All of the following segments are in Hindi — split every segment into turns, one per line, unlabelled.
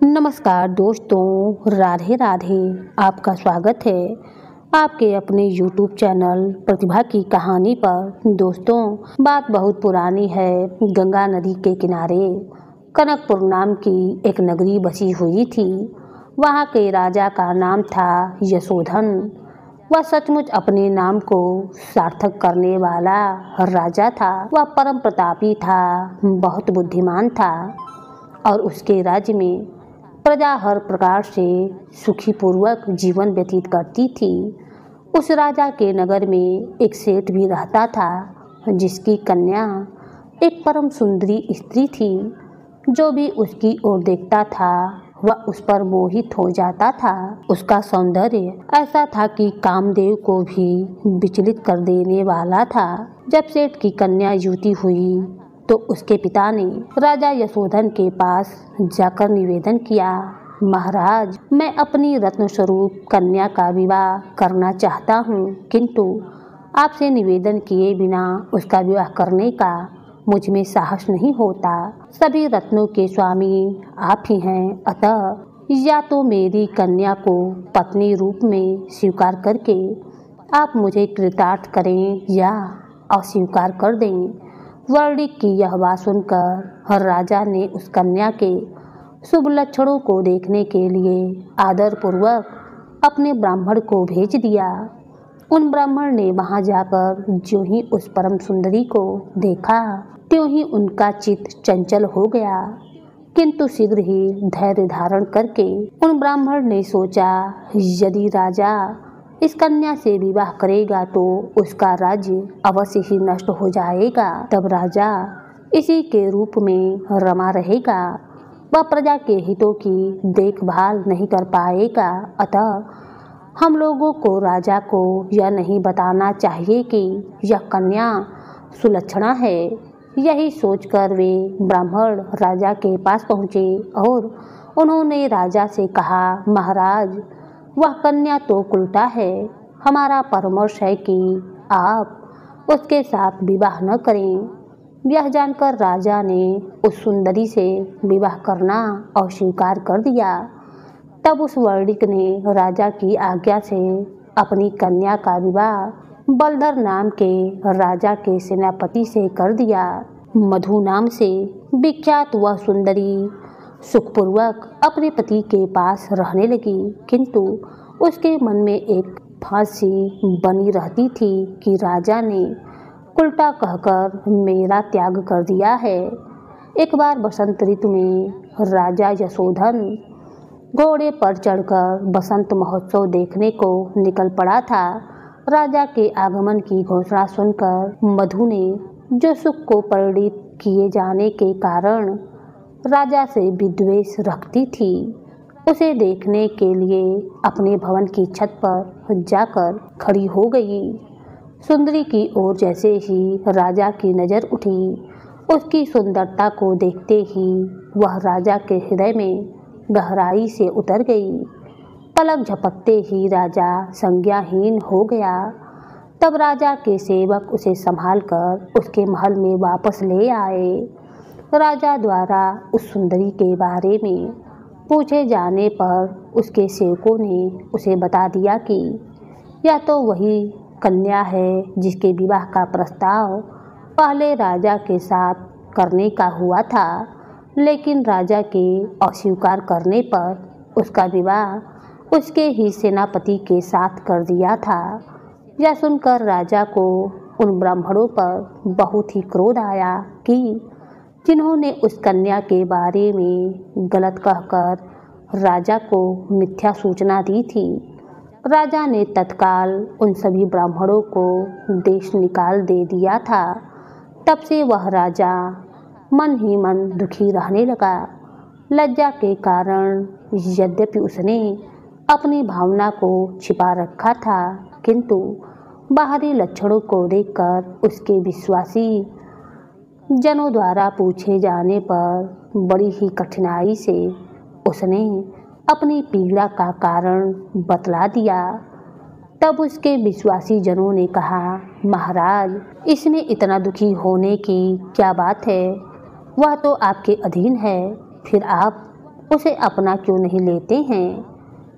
नमस्कार दोस्तों, राधे राधे। आपका स्वागत है आपके अपने YouTube चैनल प्रतिभा की कहानी पर। दोस्तों, बात बहुत पुरानी है। गंगा नदी के किनारे कनकपुर नाम की एक नगरी बसी हुई थी। वहाँ के राजा का नाम था यशोधन। वह सचमुच अपने नाम को सार्थक करने वाला राजा था। वह परम प्रतापी था, बहुत बुद्धिमान था और उसके राज्य में प्रजा हर प्रकार से सुखी पूर्वक जीवन व्यतीत करती थी। उस राजा के नगर में एक सेठ भी रहता था, जिसकी कन्या एक परम सुंदरी स्त्री थी। जो भी उसकी ओर देखता था वह उस पर मोहित हो जाता था। उसका सौंदर्य ऐसा था कि कामदेव को भी विचलित कर देने वाला था। जब सेठ की कन्या युवती हुई तो उसके पिता ने राजा यशोधन के पास जाकर निवेदन किया, महाराज, मैं अपनी रत्न स्वरूप कन्या का विवाह करना चाहता हूँ, किंतु आपसे निवेदन किए बिना उसका विवाह करने का मुझ में साहस नहीं होता। सभी रत्नों के स्वामी आप ही हैं, अतः या तो मेरी कन्या को पत्नी रूप में स्वीकार करके आप मुझे कृतार्थ करें या अस्वीकार कर दें। वर्णिक की यह बात सुनकर राजा ने उस कन्या के शुभ लक्षणों को देखने के लिए आदर पूर्वक अपने ब्राह्मण को भेज दिया। उन ब्राह्मण ने वहां जाकर जो ही उस परम सुंदरी को देखा त्यों ही उनका चित्त चंचल हो गया। किंतु शीघ्र ही धैर्य धारण करके उन ब्राह्मण ने सोचा, यदि राजा इस कन्या से विवाह करेगा तो उसका राज्य अवश्य ही नष्ट हो जाएगा। तब राजा इसी के रूप में रमा रहेगा। वह प्रजा के हितों की देखभाल नहीं कर पाएगा। अतः हम लोगों को राजा को यह नहीं बताना चाहिए कि यह कन्या सुलक्षणा है। यही सोचकर वे ब्राह्मण राजा के पास पहुँचे और उन्होंने राजा से कहा, महाराज, वह कन्या तो कुलटा है। हमारा परामर्श है कि आप उसके साथ विवाह न करें। यह जानकर राजा ने उस सुंदरी से विवाह करना अस्वीकार कर दिया। तब उस वर्णिक ने राजा की आज्ञा से अपनी कन्या का विवाह बलधर नाम के राजा के सेनापति से कर दिया। मधु नाम से विख्यात वह सुंदरी सुखपूर्वक अपने पति के पास रहने लगी, किंतु उसके मन में एक फांसी बनी रहती थी कि राजा ने उल्टा कहकर मेरा त्याग कर दिया है। एक बार बसंत ऋतु में राजा यशोधन घोड़े पर चढ़कर बसंत महोत्सव देखने को निकल पड़ा था। राजा के आगमन की घोषणा सुनकर मधु ने, जो सुख को परिणित किए जाने के कारण राजा से विद्वेष रखती थी, उसे देखने के लिए अपने भवन की छत पर जाकर खड़ी हो गई। सुंदरी की ओर जैसे ही राजा की नज़र उठी, उसकी सुंदरता को देखते ही वह राजा के हृदय में गहराई से उतर गई। पलक झपकते ही राजा संज्ञाहीन हो गया। तब राजा के सेवक उसे संभालकर उसके महल में वापस ले आए। राजा द्वारा उस सुंदरी के बारे में पूछे जाने पर उसके सेवकों ने उसे बता दिया कि यह तो वही कन्या है जिसके विवाह का प्रस्ताव पहले राजा के साथ करने का हुआ था, लेकिन राजा के अस्वीकार करने पर उसका विवाह उसके ही सेनापति के साथ कर दिया था। यह सुनकर राजा को उन ब्राह्मणों पर बहुत ही क्रोध आया कि जिन्होंने उस कन्या के बारे में गलत कहकर राजा को मिथ्या सूचना दी थी। राजा ने तत्काल उन सभी ब्राह्मणों को देश निकाल दे दिया था। तब से वह राजा मन ही मन दुखी रहने लगा। लज्जा के कारण यद्यपि उसने अपनी भावना को छिपा रखा था, किंतु बाहरी लक्षणों को देखकर उसके विश्वासी जनों द्वारा पूछे जाने पर बड़ी ही कठिनाई से उसने अपनी पीड़ा का कारण बतला दिया। तब उसके विश्वासी जनों ने कहा, महाराज, इसमें इतना दुखी होने की क्या बात है? वह तो आपके अधीन है, फिर आप उसे अपना क्यों नहीं लेते हैं।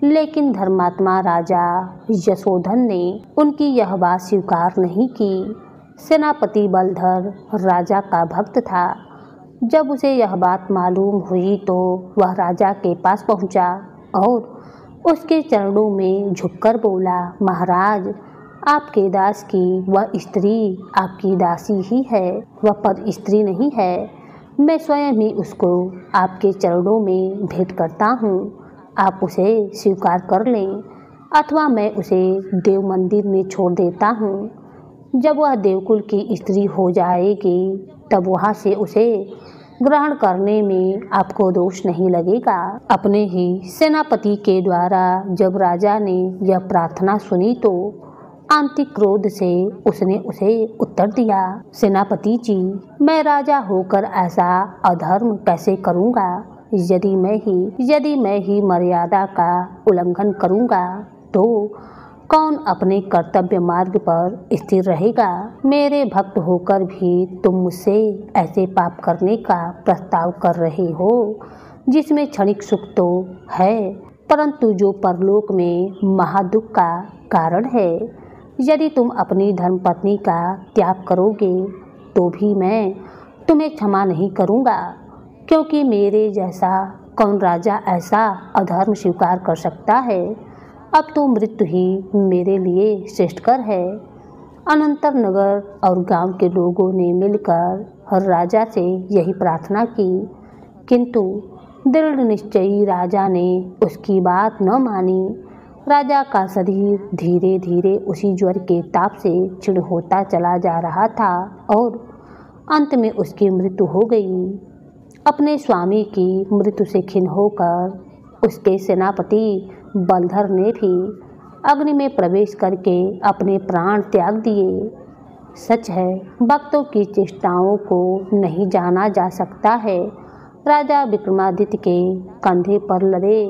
लेकिन धर्मात्मा राजा यशोधन ने उनकी यह बात स्वीकार नहीं की। सेनापति बलधर राजा का भक्त था। जब उसे यह बात मालूम हुई तो वह राजा के पास पहुंचा और उसके चरणों में झुककर बोला, महाराज, आपके दास की वह स्त्री आपकी दासी ही है, वह पर स्त्री नहीं है। मैं स्वयं ही उसको आपके चरणों में भेंट करता हूँ। आप उसे स्वीकार कर लें अथवा मैं उसे देव मंदिर में छोड़ देता हूँ। जब वह देवकुल की स्त्री हो जाएगी तब वहाँ से उसे ग्रहण करने में आपको दोष नहीं लगेगा। अपने ही सेनापति के द्वारा जब राजा ने यह प्रार्थना सुनी तो आंतरिक क्रोध से उसने उसे उत्तर दिया, सेनापति जी, मैं राजा होकर ऐसा अधर्म कैसे करूँगा। यदि मैं ही मर्यादा का उल्लंघन करूँगा तो कौन अपने कर्तव्य मार्ग पर स्थिर रहेगा। मेरे भक्त होकर भी तुम मुझसे ऐसे पाप करने का प्रस्ताव कर रहे हो जिसमें क्षणिक सुख तो है परंतु जो परलोक में महादुख का कारण है। यदि तुम अपनी धर्मपत्नी का त्याग करोगे तो भी मैं तुम्हें क्षमा नहीं करूँगा, क्योंकि मेरे जैसा कौन राजा ऐसा अधर्म स्वीकार कर सकता है। अब तो मृत्यु ही मेरे लिए श्रेष्ठकर है। अनंतर नगर और गांव के लोगों ने मिलकर राजा से यही प्रार्थना की, किंतु दृढ़ निश्चयी राजा ने उसकी बात न मानी। राजा का शरीर धीरे धीरे उसी ज्वर के ताप से क्षीण होता चला जा रहा था और अंत में उसकी मृत्यु हो गई। अपने स्वामी की मृत्यु से खिन्न होकर उसके सेनापति बलधर ने भी अग्नि में प्रवेश करके अपने प्राण त्याग दिए। सच है, भक्तों की चेष्टाओं को नहीं जाना जा सकता है। राजा विक्रमादित्य के कंधे पर लदे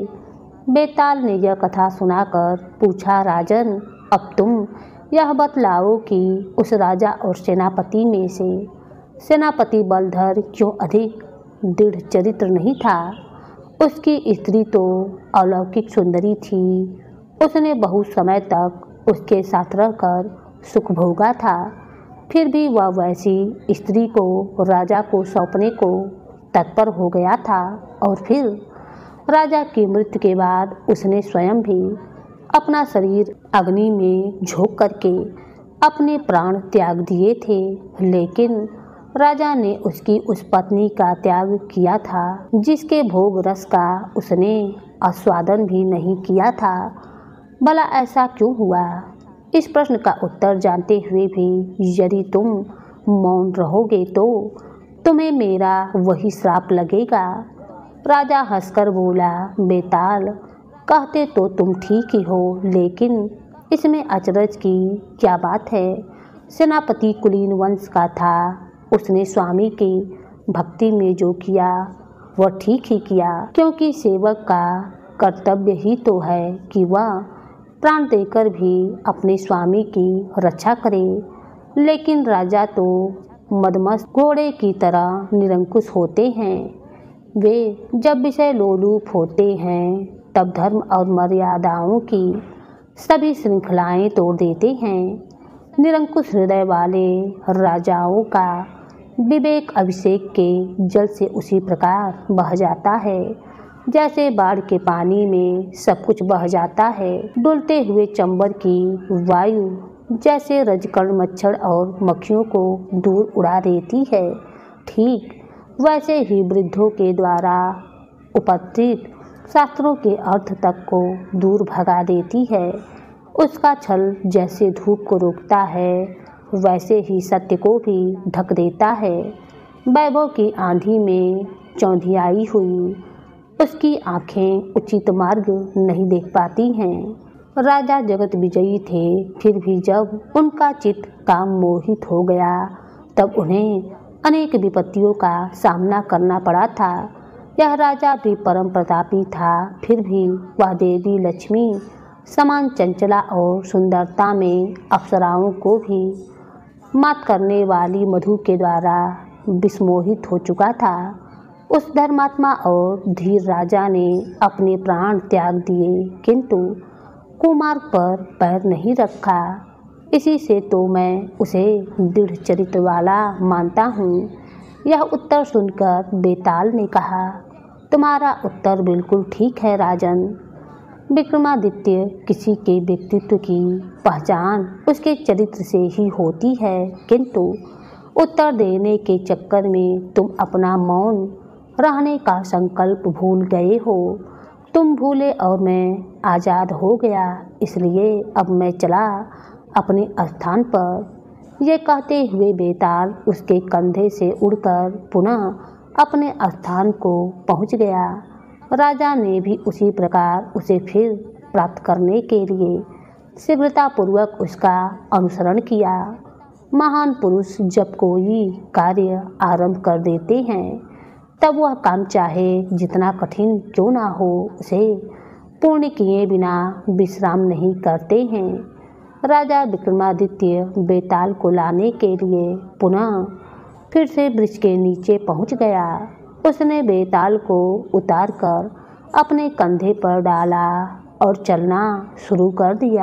बेताल ने यह कथा सुनाकर पूछा, राजन, अब तुम यह बतलाओ कि उस राजा और सेनापति में से सेनापति बलधर क्यों अधिक दृढ़ चरित्र नहीं था। उसकी स्त्री तो अलौकिक सुंदरी थी। उसने बहुत समय तक उसके साथ रहकर सुख भोगा था, फिर भी वह वैसी स्त्री को राजा को सौंपने को तत्पर हो गया था। और फिर राजा की मृत्यु के बाद उसने स्वयं भी अपना शरीर अग्नि में झोंक करके अपने प्राण त्याग दिए थे, लेकिन राजा ने उसकी उस पत्नी का त्याग किया था जिसके भोग रस का उसने आस्वादन भी नहीं किया था। भला ऐसा क्यों हुआ? इस प्रश्न का उत्तर जानते हुए भी यदि तुम मौन रहोगे तो तुम्हें मेरा वही श्राप लगेगा। राजा हंसकर बोला, बेताल, कहते तो तुम ठीक ही हो, लेकिन इसमें अचरज की क्या बात है। सेनापति कुलीन वंश का था। उसने स्वामी की भक्ति में जो किया वह ठीक ही किया, क्योंकि सेवक का कर्तव्य ही तो है कि वह प्राण देकर भी अपने स्वामी की रक्षा करे। लेकिन राजा तो मदमस्त घोड़े की तरह निरंकुश होते हैं। वे जब विषय लोलुप होते हैं तब धर्म और मर्यादाओं की सभी श्रृंखलाएं तोड़ देते हैं। निरंकुश हृदय वाले राजाओं का विवेक अभिषेक के जल से उसी प्रकार बह जाता है जैसे बाढ़ के पानी में सब कुछ बह जाता है। डुलते हुए चंबर की वायु जैसे रजकण मच्छर और मक्खियों को दूर उड़ा देती है, ठीक वैसे ही वृद्धों के द्वारा उपत्रित शास्त्रों के अर्थ तक को दूर भगा देती है। उसका छल जैसे धूप को रोकता है वैसे ही सत्य को भी ढक देता है। वैभव की आंधी में चौंधियाई हुई उसकी आंखें उचित मार्ग नहीं देख पाती हैं। राजा जगत विजयी थे, फिर भी जब उनका चित्त काम मोहित हो गया तब उन्हें अनेक विपत्तियों का सामना करना पड़ा था। यह राजा भी परम प्रतापी था, फिर भी वह देवी लक्ष्मी समान चंचला और सुंदरता में अप्सराओं को भी मात करने वाली मधु के द्वारा विस्मोहित हो चुका था। उस धर्मात्मा और धीर राजा ने अपने प्राण त्याग दिए, किंतु कुमार्ग पर पैर नहीं रखा। इसी से तो मैं उसे दृढ़ चरित्र वाला मानता हूँ। यह उत्तर सुनकर बेताल ने कहा, तुम्हारा उत्तर बिल्कुल ठीक है राजन। विक्रमादित्य किसी के व्यक्तित्व की पहचान उसके चरित्र से ही होती है, किंतु उत्तर देने के चक्कर में तुम अपना मौन रहने का संकल्प भूल गए हो। तुम भूले और मैं आज़ाद हो गया, इसलिए अब मैं चला अपने स्थान पर। ये कहते हुए बेताल उसके कंधे से उड़कर पुनः अपने स्थान को पहुंच गया। राजा ने भी उसी प्रकार उसे फिर प्राप्त करने के लिए शीघ्रतापूर्वक उसका अनुसरण किया। महान पुरुष जब कोई कार्य आरंभ कर देते हैं, तब वह काम चाहे जितना कठिन क्यों ना हो, उसे पूर्ण किए बिना विश्राम नहीं करते हैं। राजा विक्रमादित्य बेताल को लाने के लिए पुनः फिर से वृक्ष के नीचे पहुंच गया। उसने बेताल को उतारकर अपने कंधे पर डाला और चलना शुरू कर दिया।